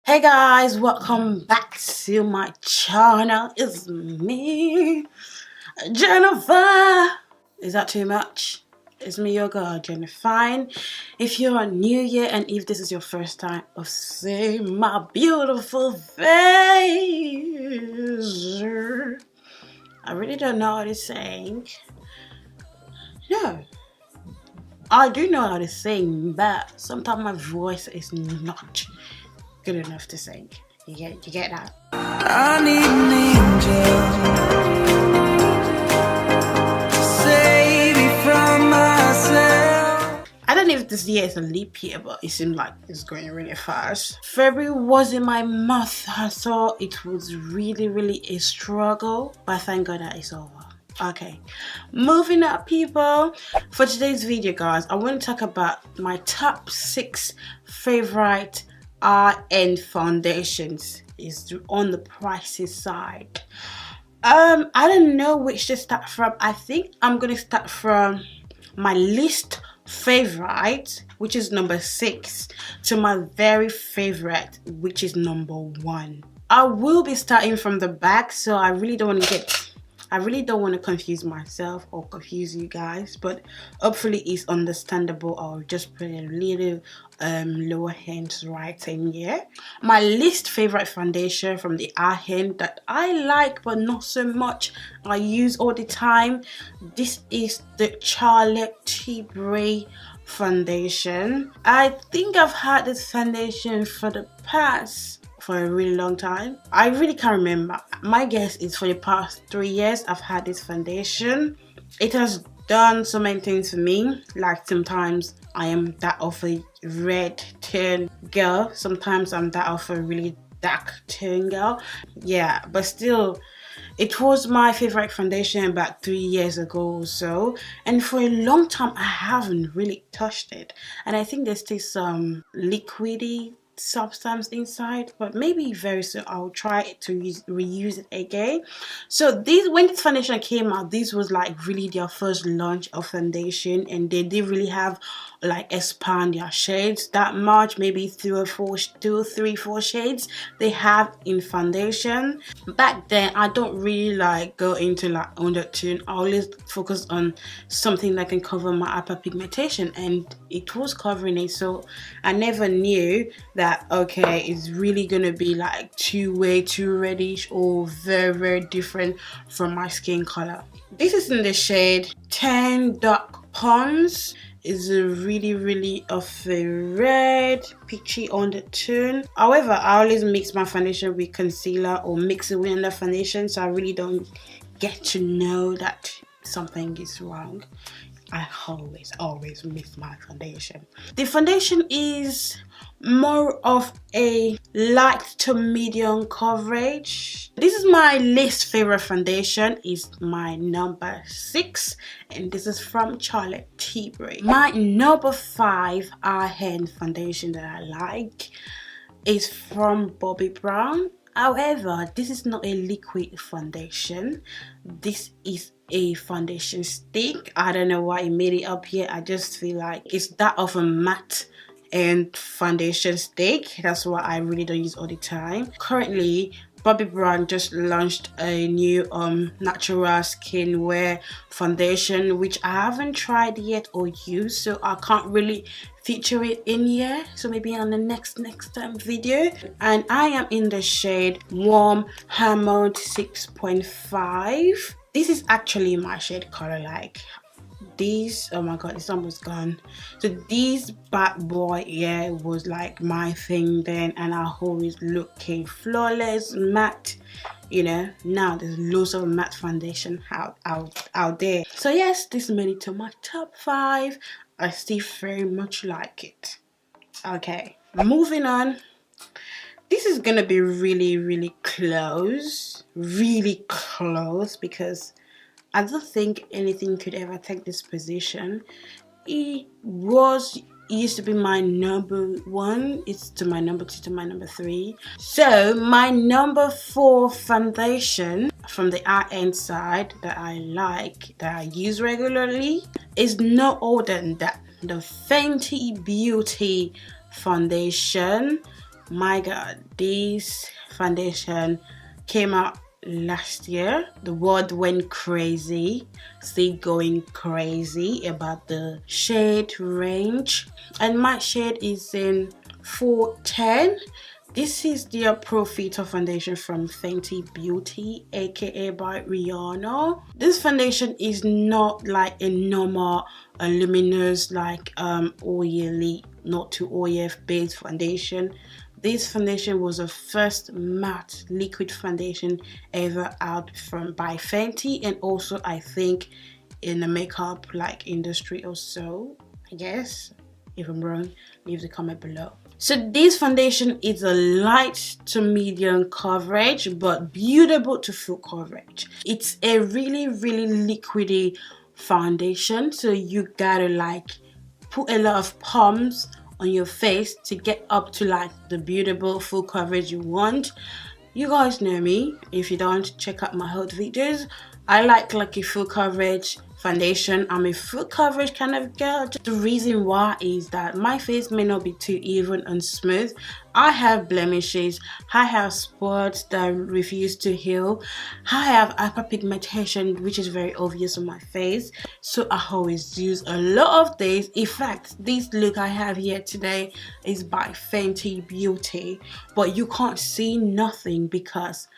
Hey guys, welcome back to my channel. It's me, Jennifer. Is that too much? It's me, your girl, Jennifer. If you're new here and if this is your first time of seeing my beautiful face, I really don't know how to sing. No, I do know how to sing, but sometimes my voice is not good enough to sing. You get that? I need an angel to save me from myself. I don't know if this year is a leap year, but it seems like it's going really fast. February was in my month. I saw it was really a struggle, but thank God that it's over. Okay, moving up, people. For today's video, guys, I want to talk about my top 6 favorite RN foundations. Is on the pricey side. I don't know which to start from. I think I'm gonna start from my least favorite, which is number 6, to my very favorite, which is number 1. I will be starting from the back, so I really don't want to confuse myself or confuse you guys, but hopefully it's understandable. I'll just put a little lower hand right in here. My least favorite foundation from the hand that I like but not so much, I use all the time, this is the Charlotte Tilbury foundation. I think I've had this foundation for a really long time. I really can't remember. My guess is for the past 3 years I've had this foundation. It has done so many things for me. Like sometimes I am that of a red tone girl, sometimes I'm that of a really dark tone girl. Yeah, but still, it was my favorite foundation about 3 years ago or so, and for a long time I haven't really touched it, and I think there's still some liquidy substance inside, but maybe very soon I'll try to reuse it again. So when this foundation came out, this was like really their first launch of foundation, and they didn't really have like expand their shades that much, maybe 3 or 4 shades they have in foundation. Back then I don't really like go into like undertone. I always focus on something that can cover my hyperpigmentation, and it was covering it, so I never knew that okay, it's really gonna be like too reddish or very different from my skin color. This is in the shade 10 Dark Ponds. Is a really of a red peachy undertone. However, I always mix my foundation with concealer or mix it with another foundation, so I really don't get to know that something is wrong. I always mix my foundation. The foundation is more of a light to medium coverage. This is my least favorite foundation, is my number 6, and this is from Charlotte Tilbury. My number 5 hand foundation that I like is from Bobbi Brown. However, this is not a liquid foundation. This is a foundation stick. I don't know why it made it up here. I just feel like it's that of a matte and foundation stick. That's why I really don't use all the time. Currently, Bobbi Brown just launched a new natural skin wear foundation, which I haven't tried yet or used, so I can't really feature it in here. So maybe on the next time video. And I am in the shade Warm Almond 6.5. This is actually my shade color. Like these, oh my god, it's almost gone. So this bad boy, yeah, was like my thing then, and I always looking flawless, matte, you know. Now there's loads of matte foundation out there. So yes, this made it to my top 5. I still very much like it. Okay, moving on. This is gonna be really close, because I don't think anything could ever take this position. It used to be my number 1. It's to my number 2, to my number 3. So my number 4 foundation from the RN side that I like, that I use regularly, is no other than that, the Fenty Beauty foundation My god, this foundation came out last year. The world went crazy, still going crazy about the shade range, and my shade is in 410. This is the Pro Filter foundation from Fenty Beauty, aka by Rihanna. This foundation is not like a normal luminous like oily, not too oil based foundation. This foundation was the first matte liquid foundation ever out by Fenty, and also I think in the makeup like industry or so. I guess if I'm wrong, leave the comment below. So this foundation is a light to medium coverage but beautiful to full coverage. It's a really liquidy foundation, so you gotta like put a lot of pumps on your face to get up to like the beautiful full coverage you want. You guys know me. If you don't, check out my old videos. I like a full coverage foundation. I'm a full coverage kind of girl. The reason why is that my face may not be too even and smooth. I have blemishes, I have spots that refuse to heal, I have hyperpigmentation which is very obvious on my face, so I always use a lot of this. In fact, this look I have here today is by Fenty Beauty, but you can't see nothing because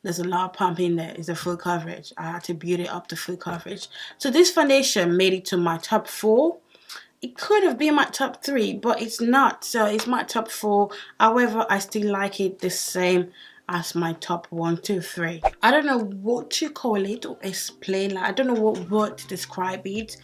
there's a lot of pump in there. It's a full coverage. I had to build it up to full coverage. So this foundation made it to my top 4. It could have been my top 3, but it's not. So it's my top 4. However, I still like it the same as my top 1, 2, 3. I don't know what to call it or explain. Like, I don't know what word to describe it.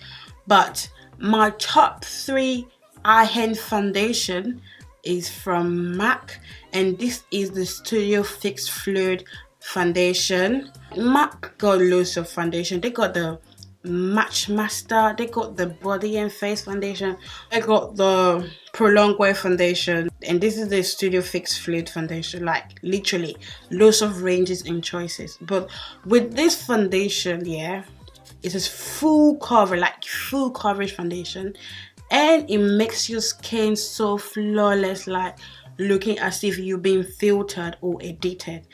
But my top 3 eye-hand foundation is from MAC. And this is the Studio Fix Fluid foundation. MAC got loads of foundation. They got the Match Master, they got the body and face foundation, they got the Prolonged Wear foundation, and this is the Studio Fix Fluid foundation. Like literally loads of ranges and choices. But with this foundation, yeah, it is full cover, like full coverage foundation, and it makes your skin so flawless, like looking as if you've been filtered or edited.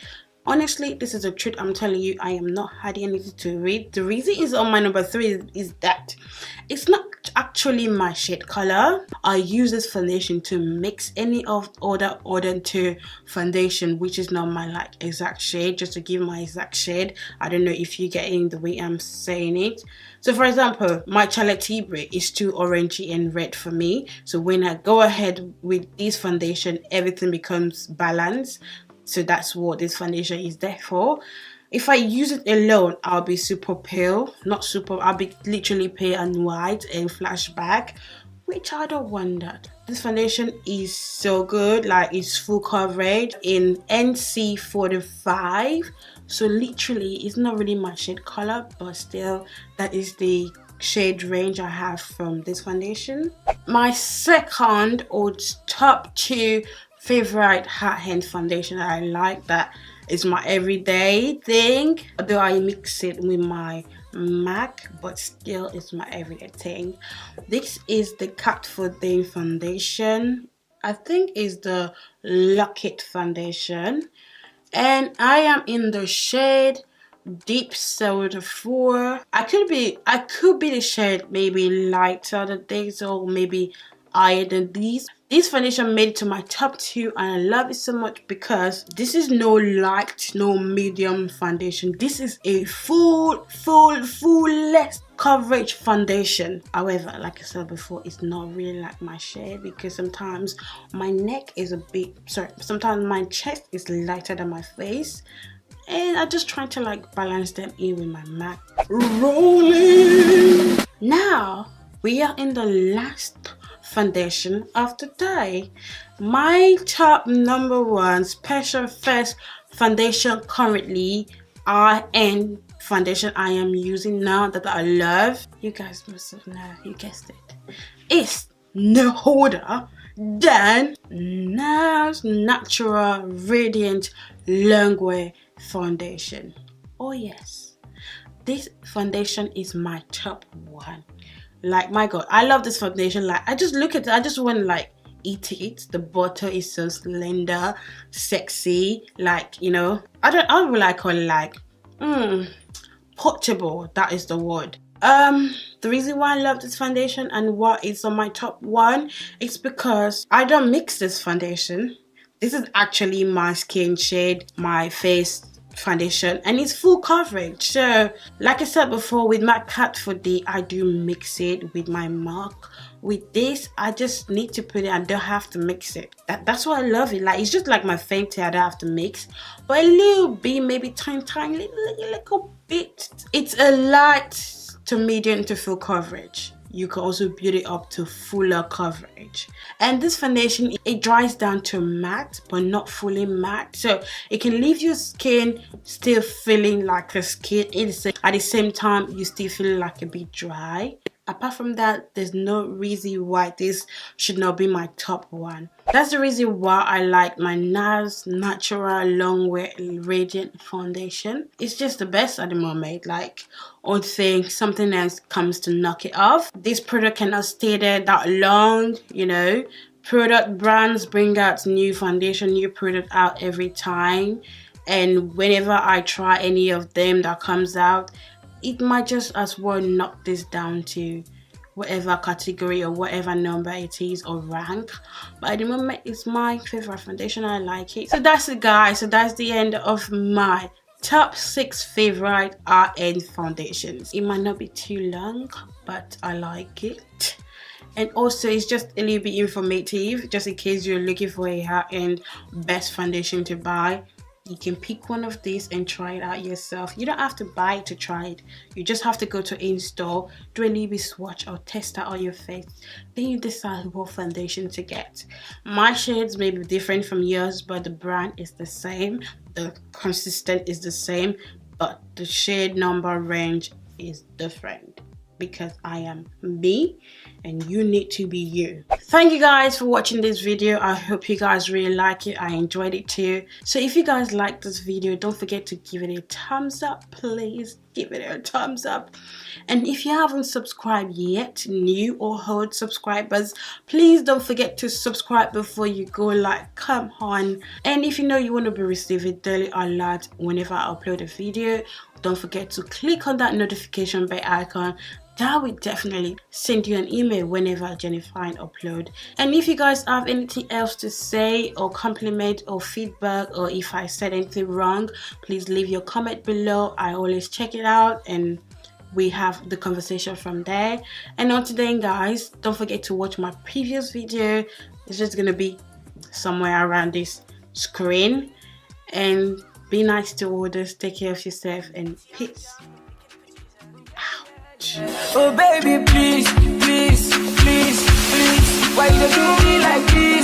Honestly, this is a truth. I'm telling you, I am not adding anything to it. The reason is on my number 3 is that it's not actually my shade color. I use this foundation to mix any of other 2 foundation, which is not my like exact shade, just to give my exact shade. I don't know if you get in the way I'm saying it. So for example, my Charlotte Tilbury is too orangey and red for me. So when I go ahead with this foundation, everything becomes balanced. So that's what this foundation is there for. If I use it alone, I'll be super pale. Not super, I'll be literally pale and white and flashback, which I don't want that. This foundation is so good. Like, it's full coverage in NC45. So literally, it's not really my shade color, but still, that is the shade range I have from this foundation. My second or top 2 favorite high-end foundation that I like, that is my everyday thing, although I mix it with my MAC, but still it's my everyday thing. This is the Kat Von D foundation. I think is the Lock-It foundation, and I am in the shade Deep Soda 4. I could be the shade maybe lighter than this, or maybe higher than these. This foundation made it to my top 2, and I love it so much because this is no light, no medium foundation. This is a fullest coverage foundation. However, like I said before, it's not really like my shade because sometimes my neck is sometimes my chest is lighter than my face, and I'm just trying to like balance them in with my MAC. Rolling! Now we are in the last foundation of the day. My top number 1 special first foundation currently, and foundation I am using now that I love, you guys must have known, you guessed it, is no other than NARS Natural Radiant Longwear foundation. Oh yes, this foundation is my top 1. Like, my god, I love this foundation. Like, I just look at it, I just want to like eat it. The butter is so slender, sexy, like, you know, I don't really call it like portable. That is the word. The reason why I love this foundation and why it's on my top one is because I don't mix this foundation. This is actually my skin shade, my face foundation, and it's full coverage. So like I said before, with my Cat for Day, I do mix it with my MAC. With this, I just need to put it. I don't have to mix it. That's why I love it. Like, it's just like my Fenty. I don't have to mix, but a little bit, maybe tiny little bit. It's a light to medium to full coverage. You can also build it up to fuller coverage. And this foundation, it dries down to matte, but not fully matte. So it can leave your skin still feeling like a skin. At the same time, you still feel like a bit dry. Apart from that, there's no reason why this should not be my top one. That's the reason why I like my NARS Natural Longwear Radiant Foundation. It's just the best at the moment. Like, until something else comes to knock it off. This product cannot stay there that long, you know. Product brands bring out new foundation, new product out every time. And whenever I try any of them that comes out, it might just as well knock this down to whatever category or whatever number it is or rank. But at the moment, it's my favorite foundation. I like it. So that's it, guys. So that's the end of my top 6 favorite high-end foundations. It might not be too long, but I like it. And also, it's just a little bit informative, just in case you're looking for a high-end best foundation to buy. You can pick one of these and try it out yourself. You don't have to buy it to try it. You just have to go to in-store, do a little bit swatch or test out on your face. Then you decide what foundation to get. My shades may be different from yours, but the brand is the same. The consistent is the same, but the shade number range is different. Because I am me and you need to be you. Thank you guys for watching this video. I hope you guys really like it. I enjoyed it too. So if you guys like this video, don't forget to give it a thumbs up. Please give it a thumbs up. And if you haven't subscribed yet, new or old subscribers, please don't forget to subscribe before you go. Like, come on. And if you know you want to be receiving daily alert whenever I upload a video, don't forget to click on that notification bell icon. That will definitely send you an email whenever Jennifer upload. And if you guys have anything else to say or compliment or feedback, or if I said anything wrong, please leave your comment below. I always check it out and we have the conversation from there. And until then, guys, don't forget to watch my previous video. It's just gonna be somewhere around this screen. And be nice to others, take care of yourself, and peace. Oh baby, please, please, please, please, why you do me like this?